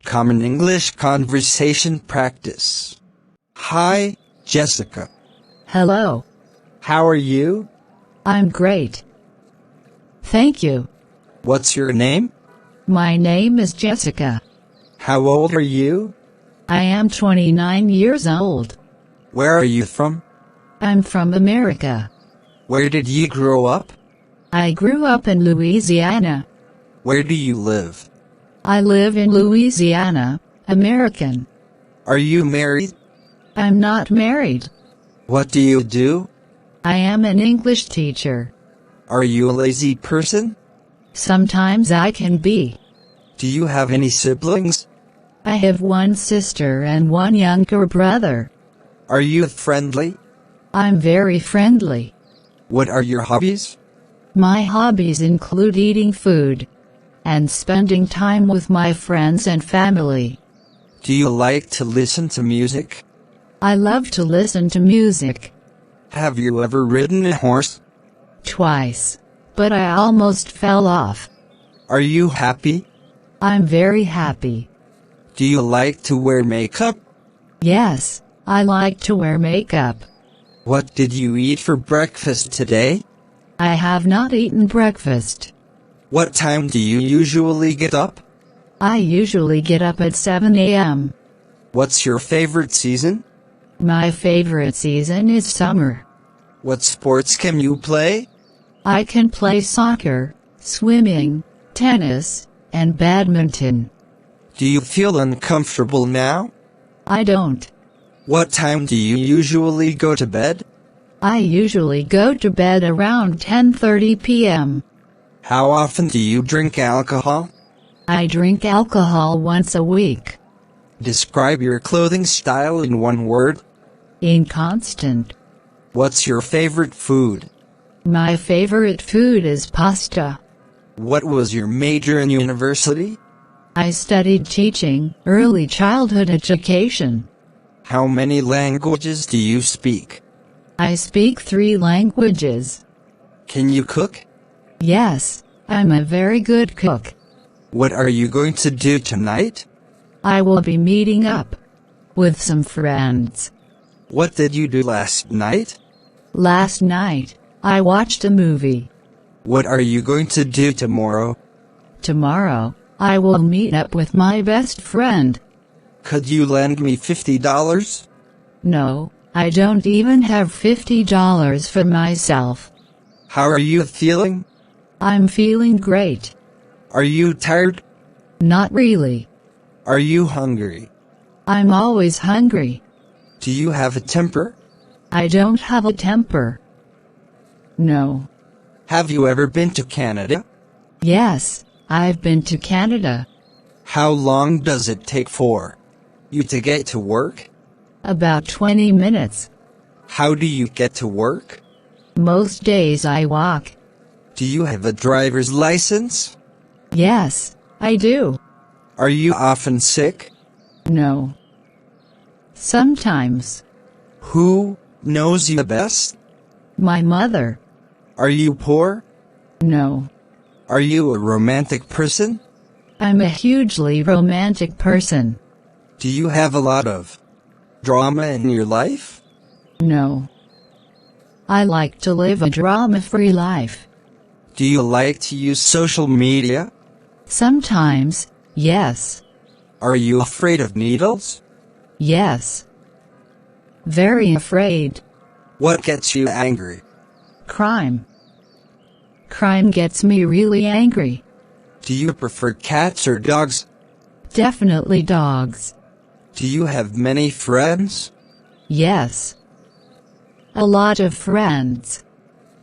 Common English Conversation Practice. Hi, Jessica. Hello. How are you? I'm great. Thank you. What's your name? My name is Jessica. How old are you? I am 29 years old. Where are you from? I'm from America. Where did you grow up? I grew up in Louisiana. Where do you live? I live in Louisiana, American. Are you married? I'm not married. What do you do? I am an English teacher. Are you a lazy person? Sometimes I can be. Do you have any siblings? I have one sister and one younger brother. Are you friendly? I'm very friendly. What are your hobbies? My hobbies include eating food and spending time with my friends and family. Do you like to listen to music? I love to listen to music. Have you ever ridden a horse? Twice, but I almost fell off. Are you happy? I'm very happy. Do you like to wear makeup? Yes, I like to wear makeup. What did you eat for breakfast today? I have not eaten breakfast. What time do you usually get up? I usually get up at 7 a.m. What's your favorite season? My favorite season is summer. What sports can you play? I can play soccer, swimming, tennis, and badminton. Do you feel uncomfortable now? I don't. What time do you usually go to bed? I usually go to bed around 10:30 p.m. How often do you drink alcohol? I drink alcohol once a week. Describe your clothing style in one word. Inconstant. What's your favorite food? My favorite food is pasta. What was your major in university? I studied teaching, early childhood education. How many languages do you speak? I speak 3 languages. Can you cook? Yes, I'm a very good cook. What are you going to do tonight? I will be meeting up with some friends. What did you do last night? Last night, I watched a movie. What are you going to do tomorrow? Tomorrow, I will meet up with my best friend. Could you lend me $50? No, I don't even have $50 for myself. How are you feeling? I'm feeling great. Are you tired? Not really. Are you hungry? I'm always hungry. Do you have a temper? I don't have a temper. No. Have you ever been to Canada? Yes, I've been to Canada. How long does it take for you to get to work? About 20 minutes. How do you get to work? Most days I walk. Do you have a driver's license? Yes, I do. Are you often sick? No. Sometimes. Who knows you best? My mother. Are you poor? No. Are you a romantic person? I'm a hugely romantic person. Do you have a lot of drama in your life? No. I like to live a drama-free life. Do you like to use social media? Sometimes, yes. Are you afraid of needles? Yes. Very afraid. What gets you angry? Crime. Crime gets me really angry. Do you prefer cats or dogs? Definitely dogs. Do you have many friends? Yes. A lot of friends.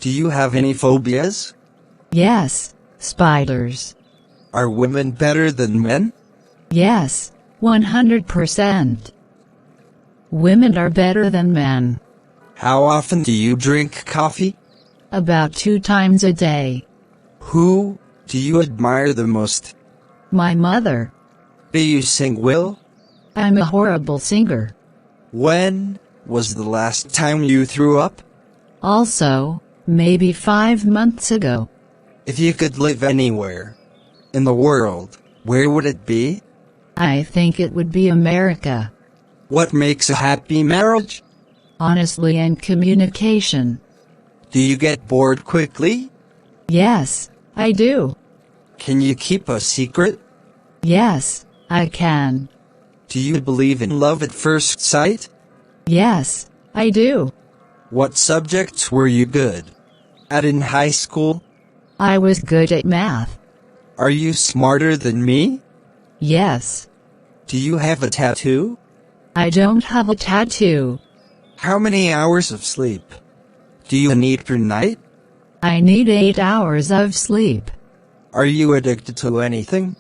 Do you have any phobias? Yes, spiders. Are women better than men? Yes, 100%. Women are better than men. How often do you drink coffee? About 2 times a day. Who do you admire the most? My mother. Do you sing well? I'm a horrible singer. When was the last time you threw up? Also, maybe 5 months ago. If you could live anywhere in the world, where would it be? I think it would be America. What makes a happy marriage? Honestly and communication. Do you get bored quickly? Yes, I do. Can you keep a secret? Yes, I can. Do you believe in love at first sight? Yes, I do. What subjects were you good at in high school? I was good at math. Are you smarter than me? Yes. Do you have a tattoo? I don't have a tattoo. How many hours of sleep do you need per night? I need 8 hours of sleep. Are you addicted to anything?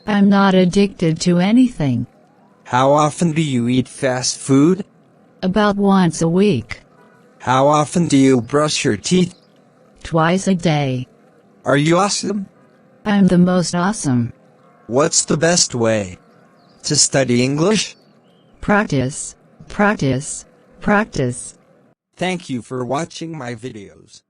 I'm not addicted to anything. How often do you eat fast food? About once a week. How often do you brush your teeth? Twice a day. Are you awesome? I'm the most awesome. What's the best way to study English? Practice, practice, practice. Thank you for watching my videos.